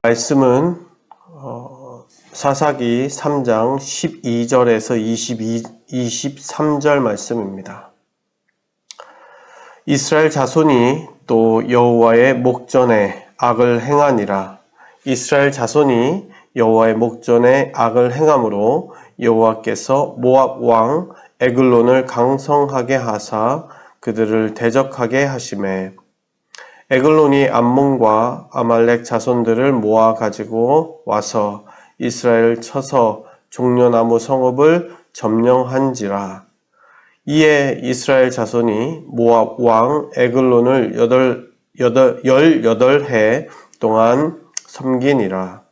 말씀은 사사기 3장 12절에서 23절 말씀입니다. 이스라엘 자손이 또 여호와의 목전에 악을 행하니라. 이스라엘 자손이 여호와의 목전에 악을 행함으로 여호와께서 모압 왕 에글론을 강성하게 하사 그들을 대적하게 하시매 에글론이 암몬과 아말렉 자손들을 모아 가지고 와서 이스라엘을 쳐서 종려나무 성읍을 점령한지라. 이에 이스라엘 자손이 모압 왕 에글론을 18해 동안 섬기니라.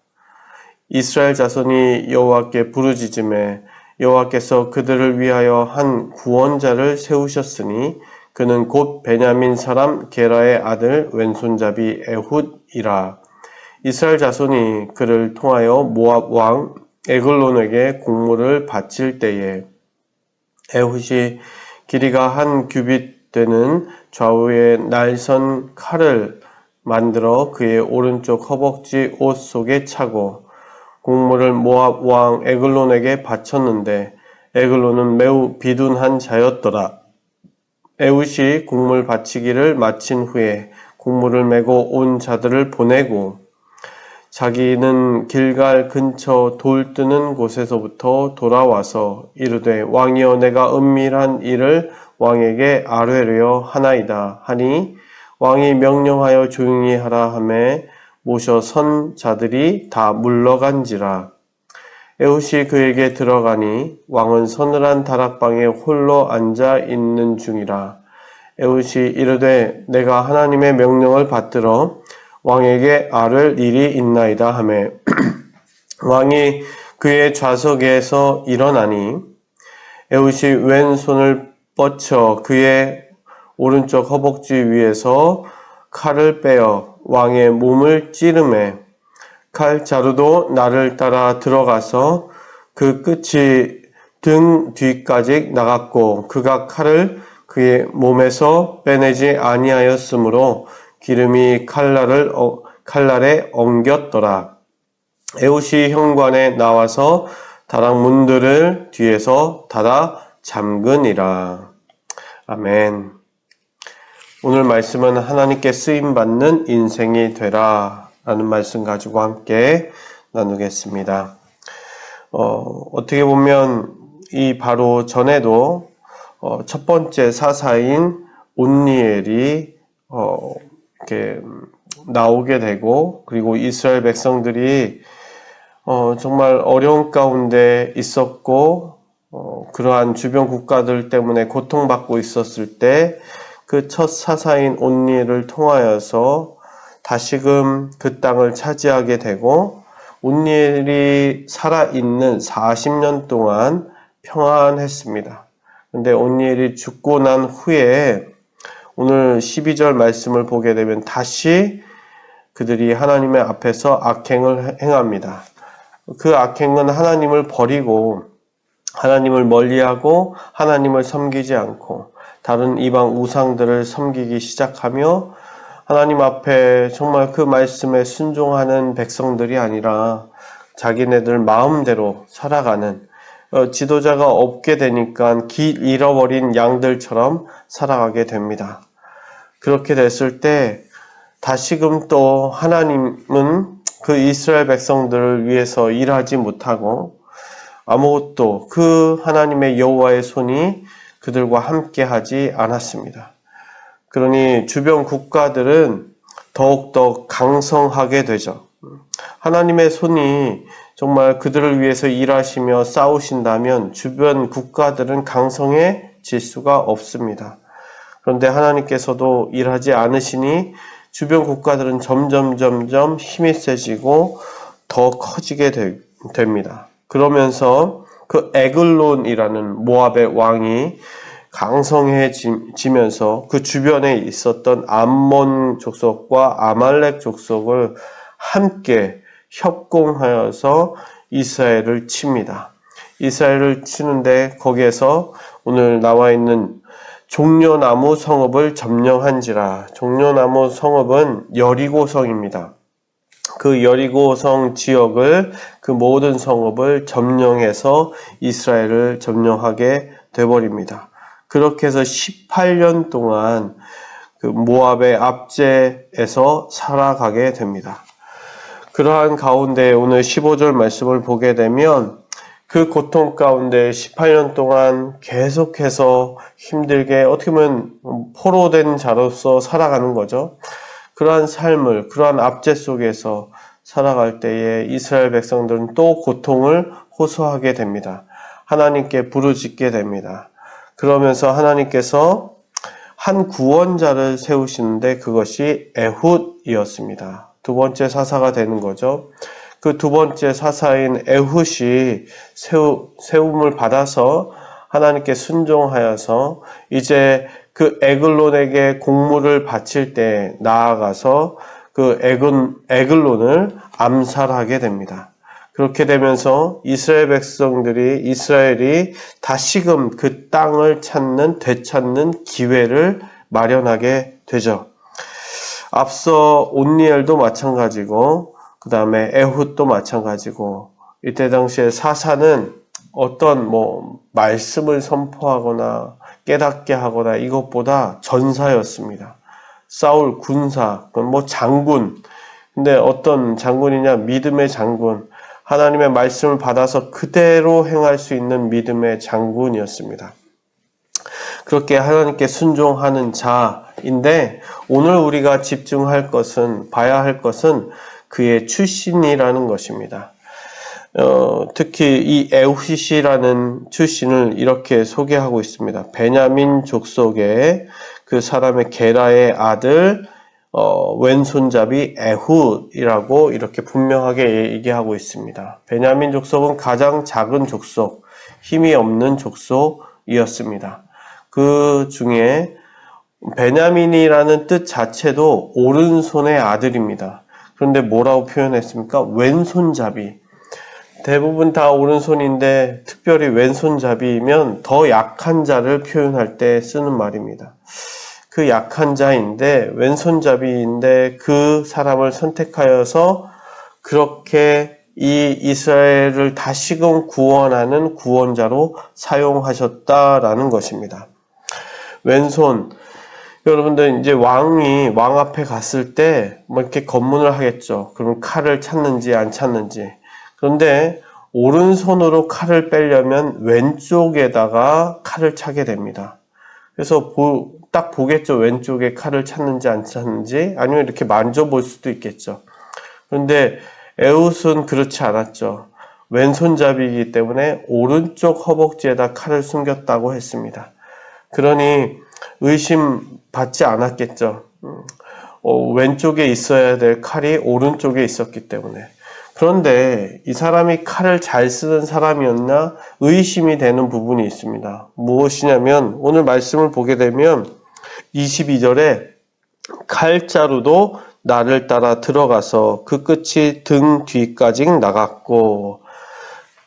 이스라엘 자손이 여호와께 부르짖음에 여호와께서 그들을 위하여 한 구원자를 세우셨으니 그는 곧 베냐민 사람 게라의 아들 왼손잡이 에훗이라. 이스라엘 자손이 그를 통하여 모압 왕 에글론에게 공물을 바칠 때에 에훗이 길이가 한 규빗 되는 좌우에 날선 칼을 만들어 그의 오른쪽 허벅지 옷 속에 차고 공물을 모압 왕 에글론에게 바쳤는데 에글론은 매우 비둔한 자였더라. 에훗이 공물 바치기를 마친 후에 공물을 메고 온 자들을 보내고 자기는 길갈 근처 돌 뜨는 곳에서부터 돌아와서 이르되 왕이여 내가 은밀한 일을 왕에게 아뢰려 하나이다 하니 왕이 명령하여 조용히 하라 하매 모셔 선 자들이 다 물러간지라. 에훗이 그에게 들어가니 왕은 서늘한 다락방에 홀로 앉아 있는 중이라. 에훗이 이르되 내가 하나님의 명령을 받들어 왕에게 아뢰 일이 있나이다 하매 왕이 그의 좌석에서 일어나니 에훗이 왼손을 뻗쳐 그의 오른쪽 허벅지 위에서 칼을 빼어 왕의 몸을 찌르매 칼 자루도 나를 따라 들어가서 그 끝이 등 뒤까지 나갔고 그가 칼을 그의 몸에서 빼내지 아니하였으므로 기름이 칼날에 엉겼더라. 에훗이 현관에 나와서 다락 문들을 뒤에서 닫아 잠그니라. 아멘. 오늘 말씀은 하나님께 쓰임받는 인생이 되라 라는 말씀 가지고 함께 나누겠습니다. 어떻게 보면 이 바로 전에도 첫 번째 사사인 온니엘이 이렇게 나오게 되고 그리고 이스라엘 백성들이 정말 어려운 가운데 있었고 그러한 주변 국가들 때문에 고통받고 있었을 때 그 첫 사사인 온니엘을 통하여서 다시금 그 땅을 차지하게 되고 온니엘이 살아있는 40년 동안 평안했습니다. 근데 온니엘이 죽고 난 후에 오늘 12절 말씀을 보게 되면 다시 그들이 하나님의 앞에서 악행을 행합니다. 그 악행은 하나님을 버리고 하나님을 멀리하고 하나님을 섬기지 않고 다른 이방 우상들을 섬기기 시작하며 하나님 앞에 정말 그 말씀에 순종하는 백성들이 아니라 자기네들 마음대로 살아가는 지도자가 없게 되니까 길 잃어버린 양들처럼 살아가게 됩니다. 그렇게 됐을 때 다시금 또 하나님은 그 이스라엘 백성들을 위해서 일하지 못하고 아무것도 그 하나님의 여호와의 손이 그들과 함께 하지 않았습니다. 그러니 주변 국가들은 더욱더 강성하게 되죠. 하나님의 손이 정말 그들을 위해서 일하시며 싸우신다면 주변 국가들은 강성해질 수가 없습니다. 그런데 하나님께서도 일하지 않으시니 주변 국가들은 점점 힘이 세지고 더 커지게 됩니다. 그러면서 그 에글론이라는 모압의 왕이 강성해지면서 그 주변에 있었던 암몬 족속과 아말렉 족속을 함께 협공하여서 이스라엘을 칩니다. 이스라엘을 치는데 거기에서 오늘 나와 있는 종려나무 성읍을 점령한지라. 종려나무 성읍은 여리고성입니다. 그 여리고성 지역을 그 모든 성읍을 점령해서 이스라엘을 점령하게 돼버립니다. 그렇게 해서 18년 동안 그 모압의 압제에서 살아가게 됩니다. 그러한 가운데 오늘 15절 말씀을 보게 되면 그 고통 가운데 18년 동안 계속해서 힘들게 어떻게 보면 포로된 자로서 살아가는 거죠. 그러한 삶을, 그러한 압제 속에서 살아갈 때에 이스라엘 백성들은 또 고통을 호소하게 됩니다. 하나님께 부르짖게 됩니다. 그러면서 하나님께서 한 구원자를 세우시는데 그것이 에훗이었습니다. 두 번째 사사가 되는 거죠. 그 두 번째 사사인 에훗이 세움을 받아서 하나님께 순종하여서 이제 그 에글론에게 공물을 바칠 때 나아가서 그 에글론을 암살하게 됩니다. 그렇게 되면서 이스라엘이 다시금 그 땅을 되찾는 기회를 마련하게 되죠. 앞서 온니엘도 마찬가지고, 그 다음에 에훗도 마찬가지고, 이때 당시에 사사는 어떤 말씀을 선포하거나 깨닫게 하거나 이것보다 전사였습니다. 사울 군사, 장군. 근데 어떤 장군이냐? 믿음의 장군. 하나님의 말씀을 받아서 그대로 행할 수 있는 믿음의 장군이었습니다. 그렇게 하나님께 순종하는 자인데 오늘 우리가 봐야 할 것은 그의 출신이라는 것입니다. 특히 이 에훗이라는 출신을 이렇게 소개하고 있습니다. 베냐민 족속의 그 사람의 게라의 아들 왼손잡이 에훗이라고 이렇게 분명하게 얘기하고 있습니다. 베냐민 족속은 가장 작은 족속, 힘이 없는 족속이었습니다. 그 중에 베냐민이라는 뜻 자체도 오른손의 아들입니다. 그런데 뭐라고 표현했습니까? 왼손잡이. 대부분 다 오른손인데 특별히 왼손잡이면 더 약한 자를 표현할 때 쓰는 말입니다. 그 약한 자인데 왼손잡이인데 그 사람을 선택하여서 그렇게 이 이스라엘을 다시금 구원하는 구원자로 사용하셨다라는 것입니다. 왼손. 여러분들 이제 왕 앞에 갔을 때 이렇게 검문을 하겠죠. 그러면 칼을 찾는지 안 찾는지. 그런데 오른손으로 칼을 빼려면 왼쪽에다가 칼을 차게 됩니다. 그래서 딱 보겠죠. 왼쪽에 칼을 찾는지 안 찾는지. 아니면 이렇게 만져볼 수도 있겠죠. 그런데 에훗은 그렇지 않았죠. 왼손잡이이기 때문에 오른쪽 허벅지에다 칼을 숨겼다고 했습니다. 그러니 의심받지 않았겠죠. 왼쪽에 있어야 될 칼이 오른쪽에 있었기 때문에. 그런데 이 사람이 칼을 잘 쓰는 사람이었나 의심이 되는 부분이 있습니다. 무엇이냐면 오늘 말씀을 보게 되면 22절에 칼자루도 나를 따라 들어가서 그 끝이 등 뒤까지 나갔고,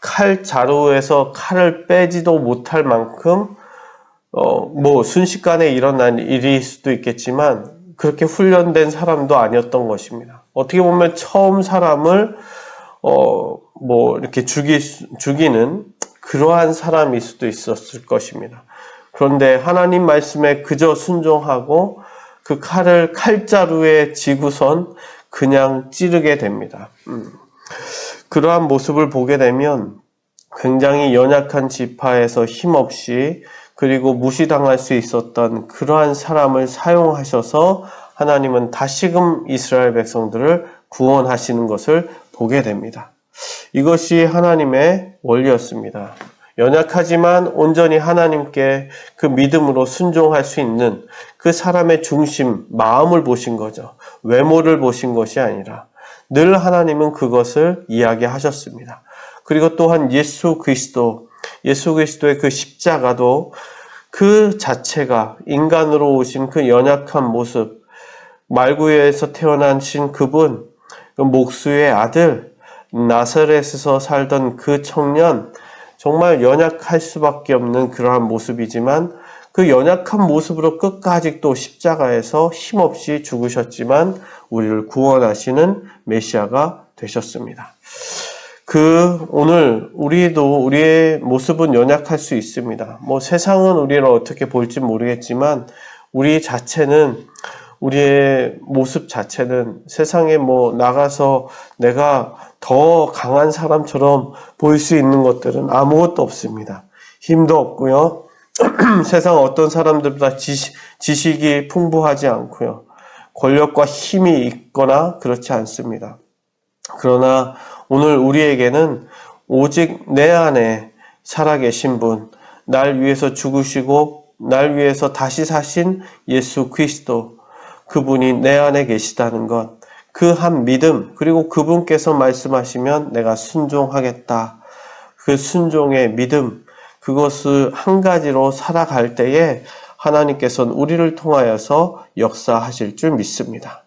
칼자루에서 칼을 빼지도 못할 만큼 순식간에 일어난 일일 수도 있겠지만 그렇게 훈련된 사람도 아니었던 것입니다. 어떻게 보면 처음 사람을 이렇게 죽이는 그러한 사람일 수도 있었을 것입니다. 그런데 하나님 말씀에 그저 순종하고 그 칼을 칼자루에 쥐고선 그냥 찌르게 됩니다. 그러한 모습을 보게 되면 굉장히 연약한 지파에서 힘없이 그리고 무시당할 수 있었던 그러한 사람을 사용하셔서 하나님은 다시금 이스라엘 백성들을 구원하시는 것을 보게 됩니다. 이것이 하나님의 원리였습니다. 연약하지만 온전히 하나님께 그 믿음으로 순종할 수 있는 그 사람의 중심, 마음을 보신 거죠. 외모를 보신 것이 아니라 늘 하나님은 그것을 이야기하셨습니다. 그리고 또한 예수 그리스도의 그 십자가도 그 자체가 인간으로 오신 그 연약한 모습, 말구에서 태어나신 그분, 그 목수의 아들, 나사렛에서 살던 그 청년, 정말 연약할 수밖에 없는 그러한 모습이지만 그 연약한 모습으로 끝까지 또 십자가에서 힘없이 죽으셨지만 우리를 구원하시는 메시아가 되셨습니다. 오늘 우리도 우리의 모습은 연약할 수 있습니다. 세상은 우리를 어떻게 볼지 모르겠지만 우리의 모습 자체는 세상에 나가서 내가 더 강한 사람처럼 보일 수 있는 것들은 아무것도 없습니다. 힘도 없고요. 세상 어떤 사람들보다 지식이 풍부하지 않고요. 권력과 힘이 있거나 그렇지 않습니다. 그러나 오늘 우리에게는 오직 내 안에 살아계신 분, 날 위해서 죽으시고 날 위해서 다시 사신 예수 그리스도, 그분이 내 안에 계시다는 것, 그 한 믿음, 그리고 그분께서 말씀하시면 내가 순종하겠다. 그 순종의 믿음, 그것을 한 가지로 살아갈 때에 하나님께서는 우리를 통하여서 역사하실 줄 믿습니다.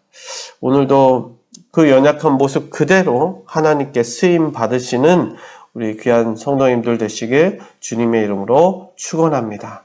오늘도 그 연약한 모습 그대로 하나님께 쓰임 받으시는 우리 귀한 성도님들 되시길 주님의 이름으로 축원합니다.